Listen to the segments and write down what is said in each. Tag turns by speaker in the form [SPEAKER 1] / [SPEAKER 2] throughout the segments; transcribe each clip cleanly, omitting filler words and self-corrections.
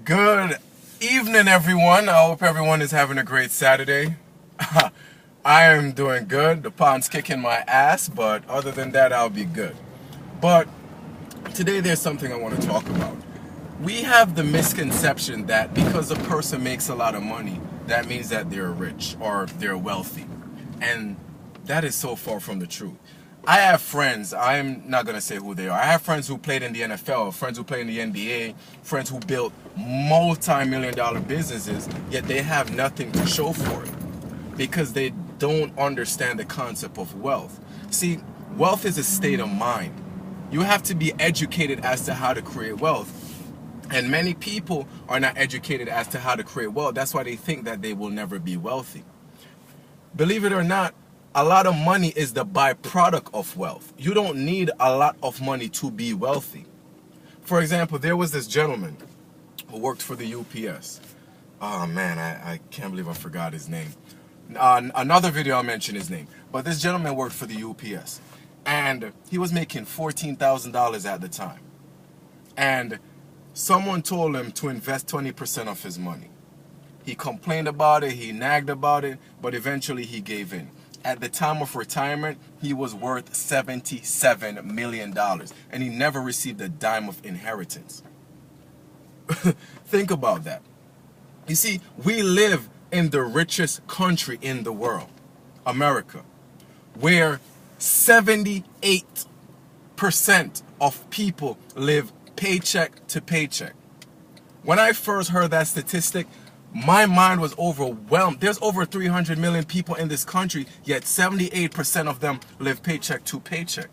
[SPEAKER 1] Good evening, everyone. I hope everyone is having a great Saturday. I am doing good. The pond's kicking my ass, but other than that, I'll be good. But today, there's something I want to talk about. We have the misconception that because a person makes a lot of money, that means that they're rich or they're wealthy. And that is so far from the truth. I have friends, I'm not going to say who they are. I have friends who played in the NFL, friends who played in the NBA, friends who built multi-million-dollar businesses, yet they have nothing to show for it because they don't understand the concept of wealth. See, wealth is a state of mind. You have to be educated as to how to create wealth. And many people are not educated as to how to create wealth. That's why they think that they will never be wealthy. Believe it or not, a lot of money is the byproduct of wealth. You don't need a lot of money to be wealthy. For example, there was this gentleman who worked for the UPS. Oh man, I can't believe I forgot his name. Another video I'll mention his name. But this gentleman worked for the UPS. And he was making $14,000 at the time. And someone told him to invest 20% of his money. He complained about it, he nagged about it, but eventually he gave in. At the time of retirement, he was worth $77 million, and he never received a dime of inheritance. Think about that. You see, we live in the richest country in the world, America, where 78% of people live paycheck to paycheck. When I first heard that statistic, my mind was overwhelmed. There's over 300 million people in this country, yet 78% of them live paycheck to paycheck.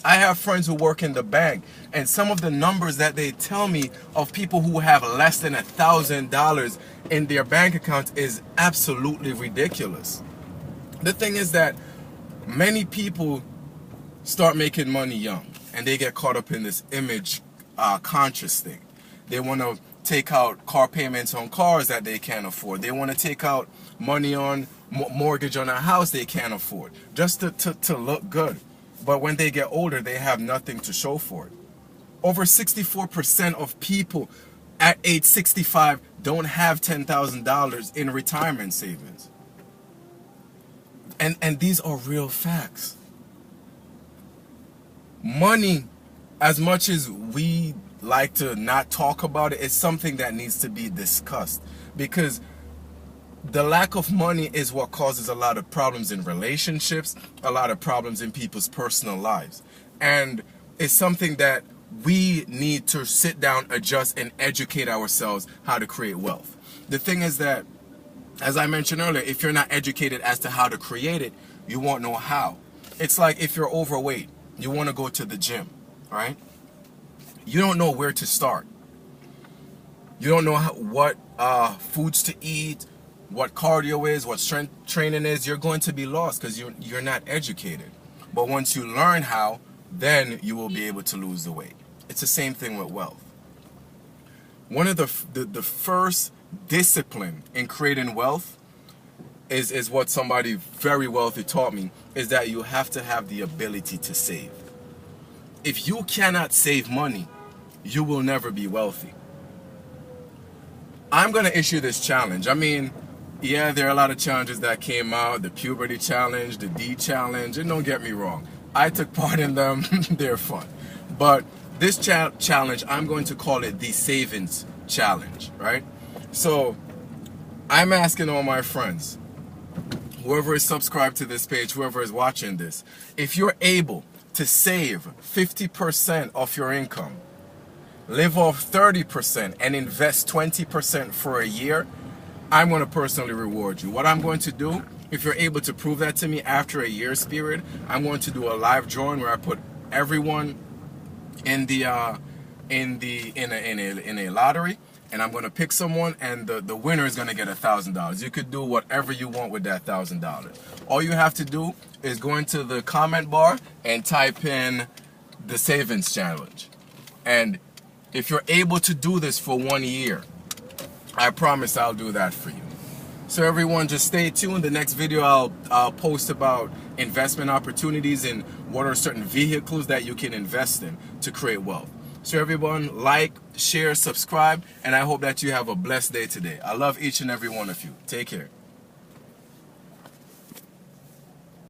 [SPEAKER 1] I have friends who work in the bank, and some of the numbers that they tell me of people who have less than $1,000 in their bank account is absolutely ridiculous. The thing is that many people start making money young, and they get caught up in this image conscious thing. They want to take out car payments on cars that they can't afford. They want to take out money on mortgage on a house they can't afford, just to look good. But when they get older, they have nothing to show for it. Over 64% of people at age 65 don't have $10,000 in retirement savings. And these are real facts. Money, as much as we like to not talk about it, it's something that needs to be discussed, because the lack of money is what causes a lot of problems in relationships, a lot of problems in people's personal lives, and it's something that we need to sit down, adjust, and educate ourselves how to create wealth. The thing is that, as I mentioned earlier, if you're not educated as to how to create it, you won't know how. It's like if you're overweight, you want to go to the gym, right? You don't know where to start. You don't know what foods to eat, what cardio is, what strength training is. You're going to be lost because you're not educated. But once you learn how, then you will be able to lose the weight. It's the same thing with wealth. One of the first discipline in creating wealth is what somebody very wealthy taught me, is that you have to have the ability to save. If you cannot save money, you will never be wealthy. I'm going to issue this challenge. I mean, yeah, there are a lot of challenges that came out, the puberty challenge, the D challenge, and don't get me wrong, I took part in them, they're fun. But this challenge, I'm going to call it the savings challenge, right? So I'm asking all my friends, whoever is subscribed to this page, whoever is watching this, if you're able to save 50% of your income, live off 30%, and invest 20% for a year, I'm going to personally reward you. What I'm going to do, if you're able to prove that to me after a year's period, I'm going to do a live drawing where I put everyone in a lottery, and I'm going to pick someone, and the winner is going to get $1,000. You could do whatever you want with that $1,000. All you have to do is go into the comment bar and type in the savings challenge. And if you're able to do this for 1 year, I promise I'll do that for you. So everyone, just stay tuned. The next video I'll post about investment opportunities and what are certain vehicles that you can invest in to create wealth. So everyone, like, share, subscribe, and I hope that you have a blessed day today. I love each and every one of you. Take care.